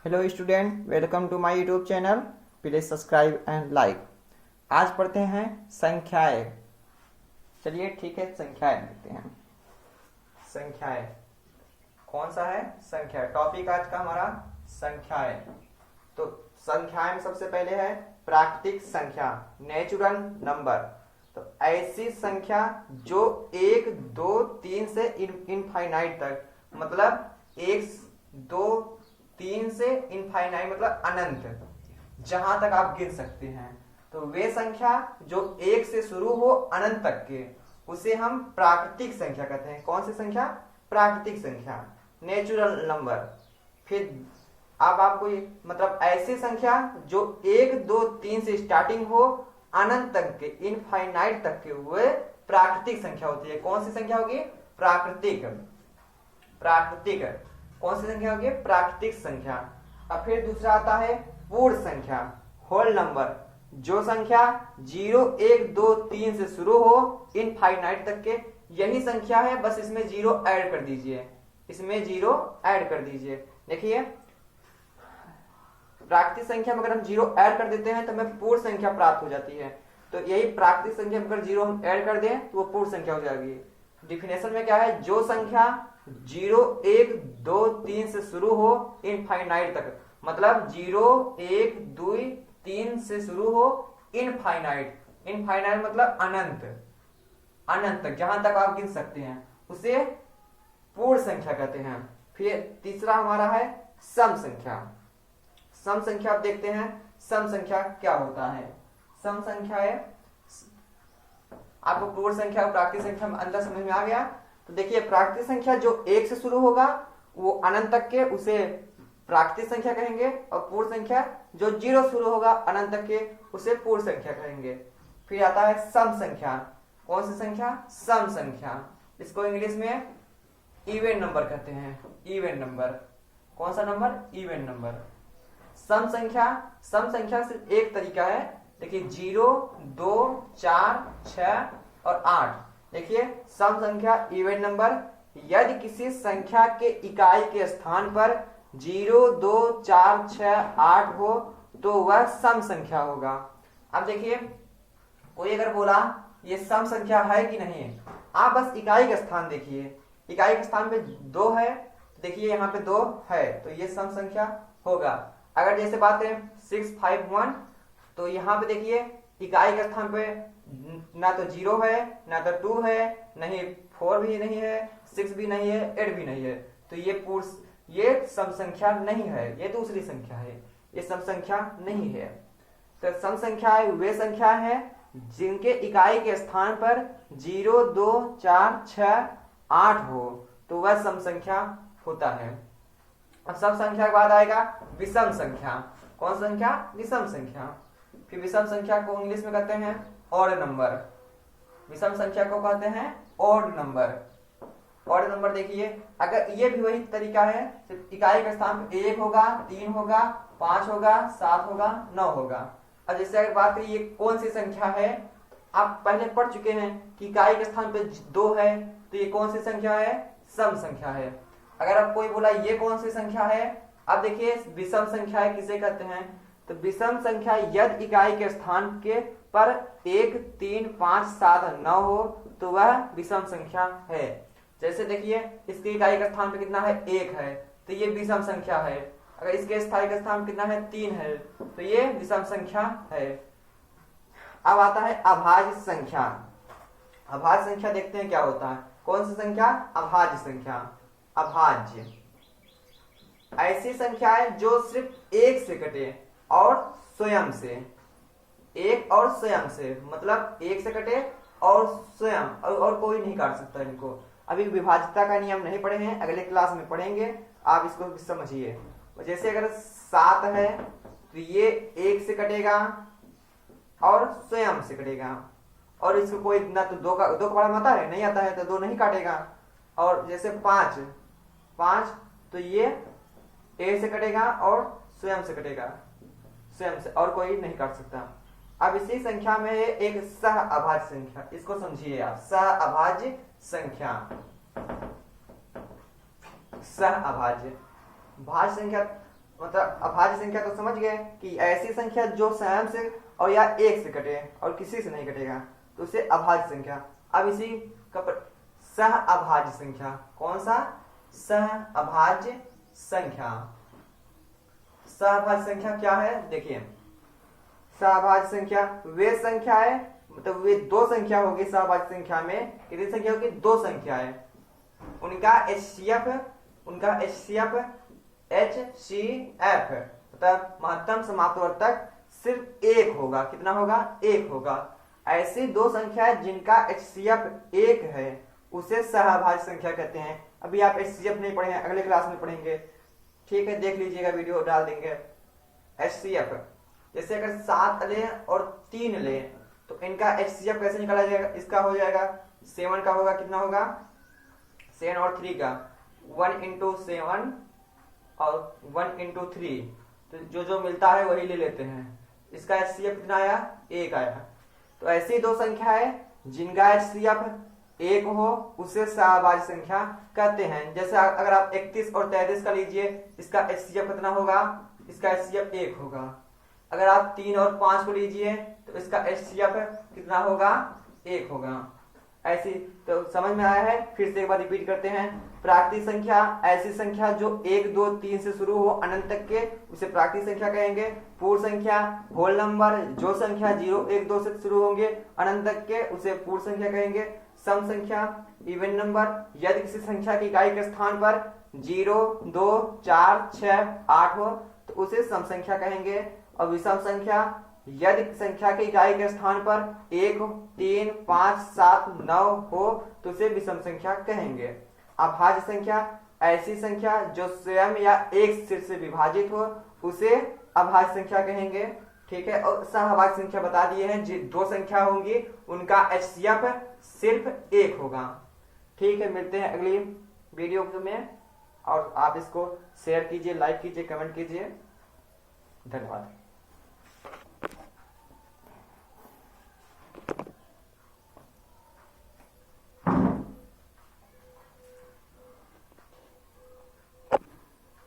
Hello student, welcome to my YouTube channel. Please subscribe and like. आज पढ़ते हैं संख्याएं। चलिए ठीक है, संख्याएं देखते हैं। संख्याएं कौन सा है? संख्या टॉपिक आज का हमारा संख्याएं। तो संख्याएं में सबसे पहले है प्राकृतिक संख्या, नेचुरल नंबर। तो ऐसी संख्या जो 1, 2, 3 से इनफाइनाइट तक, मतलब 1, 2, 3 से इनफाइनाइट मतलब अनंत, जहां तक आप गिन सकते हैं। तो वे संख्या जो 1 से शुरू हो अनंत तक के, उसे हम प्राकृतिक संख्या कहते हैं। कौन सी संख्या? प्राकृतिक संख्या, नेचुरल नंबर। फिर अब आपको मतलब ऐसी संख्या जो 1, 2, 3 से स्टार्टिंग हो अनंत तक के, इनफाइनाइट तक के, वे प्राकृतिक संख्या होती है। कौन सी संख्या होगी? प्राकृतिक। प्राकृतिक कौन सी संख्या होगी? प्राकृतिक संख्या। अब फिर दूसरा आता है पूर्ण संख्या, होल नंबर। जो संख्या 0, 1, 2, 3 से शुरू हो इनफाइनाइट तक के, यही संख्या है, बस इसमें 0 ऐड कर दीजिए। इसमें 0 ऐड कर दीजिए। देखिए, प्राकृतिक संख्या में अगर हम 0 ऐड कर देते हैं तो हमें पूर्ण संख्या प्राप्त हो जाती है। तो यही प्राकृतिक संख्या में अगर 0 हम ऐड कर दें तो वो पूर्ण संख्या हो जाएगी। डिफिनेशन में क्या है? जो संख्या 0, 1, 2, 3 से शुरू हो इनफाइनाइट तक, मतलब 0, 1, 2, 3 से शुरू हो इनफाइनाइट। इनफाइनाइट मतलब अनंत, अनंत तक, जहां तक आप गिन सकते हैं, उसे पूर्ण संख्या कहते हैं। फिर तीसरा हमारा है सम संख्या। सम संख्या आप देखते हैं, सम संख्या क्या होता है? सम संख्या है, आपको पूर्ण संख्या और प्राकृतिक संख्या में अंतर समझ में आ गया? तो देखिए, प्राकृतिक संख्या जो 1 से शुरू होगा वो अनंत तक के, उसे प्राकृतिक संख्या कहेंगे। और पूर्ण संख्या जो 0 शुरू होगा अनंत तक के, उसे पूर्ण संख्या कहेंगे। फिर आता है सम संख्या। कौन सी संख्या? सम संख्या। इसको इंग्लिश में इवन नंबर कहते हैं। Even number. कौन सा नंबर? Even number. सम संख्या, सम संख्या सिर्फ एक तरीका है। देखिए 0, 2, 4, 6 और 8। देखिए, सम संख्या इवन नंबर, यदि किसी संख्या के इकाई के स्थान पर 0, 2, 4, 6, 8 हो तो वह सम संख्या होगा। अब देखिए, कोई अगर बोला ये सम संख्या है कि नहीं, आप बस इकाई का स्थान देखिए। इकाई के स्थान पे 2 है, देखिए यहाँ पे 2 है, तो ये सम संख्या होगा। अगर जैसे बात करें 6, 5, 1, तो यहाँ पे देखिए इकाई के स्थान पे ना तो 0 है, ना तो 2 है, नहीं 4 भी नहीं है, 6 भी नहीं है, 8 भी नहीं है। तो ये सम संख्या नहीं है, ये दूसरी संख्या है, ये सम संख्या नहीं है। तो सम संख्या वे संख्या है जिनके इकाई के स्थान पर 0, 2, 4, 6, 8 हो तो वह सम संख्या होता है। अब सम संख्या के बाद आएगा विषम संख्या। कौन संख्या? विषम संख्या। फिर विषम संख्या को इंग्लिश में कहते हैं ऑड नंबर। विषम संख्या को कहते हैं ऑड नंबर। ऑड नंबर देखिए, अगर ये भी वही तरीका है, सिर्फ इकाई का स्थान पे 1 होगा, 3 होगा, 5 होगा, 7 होगा, 9 होगा। अब जैसे अगर बात करिए कौन सी संख्या है, आप पहले पढ़ चुके हैं कि इकाई के स्थान पे 2 है, तो ये कौन सी संख्या है? सम संख्या है। अगर आप कोई बोला ये कौन सी संख्या है, अब देखिए विषम संख्या किसे कहते हैं? तो विषम संख्या यदि इकाई के स्थान के पर 1, 3, 5, 7, 9 हो तो वह विषम संख्या है। जैसे देखिए, इसकी इकाई का स्थान पे कितना है? 1 है, तो ये विषम संख्या है। अगर इसके स्थाई का स्थान कितना है? 3 है, तो ये विषम संख्या है। अब आता है अभाज्य संख्या। अभाज्य संख्या देखते हैं क्या होता है। कौन सी संख्या? अभाज्य संख्या। अभाज्य ऐसी संख्या है जो सिर्फ 1 से कटे और स्वयं से। 1 और स्वयं से, मतलब 1 से कटे और स्वयं, और कोई नहीं काट सकता इनको। अभी विभाज्यता का नियम नहीं पढ़े हैं, अगले क्लास में पढ़ेंगे, आप इसको समझिए। जैसे अगर 7 है तो ये 1 से कटेगा और स्वयं से कटेगा, और इसको कोई ना तो 2 का पढ़ा आता है, नहीं आता है तो 2 नहीं काटेगा। और जैसे 5 तो ये 1 से कटेगा और स्वयं से कटेगा, स्वयं से, और कोई नहीं काट सकता। अब इसी संख्या में एक सह अभाज्य संख्या, इसको समझिए आप। सह अभाज्य संख्या, सह अभाज्य भाज्य संख्या मतलब अभाज्य संख्या तो समझ गए कि ऐसी संख्या जो स्वयं से और या एक से कटे और किसी से नहीं कटेगा तो उसे अभाज्य संख्या। अब इसी का सह अभाज्य संख्या, कौन सा? सह अभाज्य संख्या। सह अभाज्य संख्या क्या है? देखिए, सह अभाज्य संख्या वे संख्या है, मतलब वे दो संख्या होगी सहभाज्य संख्या में। कितनी संख्या होगी? दो संख्या है। उनका HCF मतलब महत्तम समाप्तवर्तक सिर्फ एक होगा। कितना होगा? एक होगा। ऐसी दो संख्या है जिनका HCF एक है उसे सहभाज्य संख्या कहते हैं। अभी आप HCF नहीं पढ़े हैं, अगले क्लास में पढ़ेंगे, ठीक है, देख लीजिएगा, वीडियो डाल देंगे। HCF जैसे अगर 7 लें और 3 लें तो इनका HCF कैसे निकाला जाएगा? इसका हो जाएगा 7 का होगा, कितना होगा? 7 और 3 का 1 into 7 और 1 into 3, तो जो मिलता है वही ले लेते हैं। इसका HCF कितना आया? 1 आया। तो ऐसी दो संख्या है जिनका HCF एक हो उसे सहभाज्य संख्या कहते हैं। जैसे अगर आप 31 और 33 का लीजिए, इसका HCF कितना होगा? इसका HCF 1 होगा। अगर आप 3 और 5 को लीजिए तो इसका HCF कितना होगा? 1 होगा। ऐसी तो समझ में आया है? फिर से एक बार रिपीट करते हैं। प्राकृतिक संख्या ऐसी संख्या जो 1 2 3 से शुरू हो अनंत तक के, उसे प्राकृतिक संख्या कहेंगे। पूर्ण संख्या होल नंबर जो संख्या 0 1 2 से शुरू होंगे अनंत तक के, उसे पूर्ण संख्या कहेंगे। सम संख्या इवन नंबर यदि किसी संख्या की इकाई के स्थान पर 0 2 4 6 8 हो तो उसे सम संख्या कहेंगे। और विषम संख्या यदि संख्या की इकाई के स्थान पर 1 3 5 7 9 हो तो उसे विषम संख्या कहेंगे। अभाज्य संख्या ऐसी संख्या जो स्वयं या एक सिर से विभाजित हो उसे अभाज्य संख्या कहेंगे, ठीक है। और सहभाज्य संख्या बता दिए हैं, जो दो संख्या होंगी उनका HCF सिर्फ 1 होगा, ठीक है। मिलते हैं अगली वीडियो में, और आप इसको शेयर कीजिए, लाइक कीजिए, कमेंट कीजिए। धन्यवाद।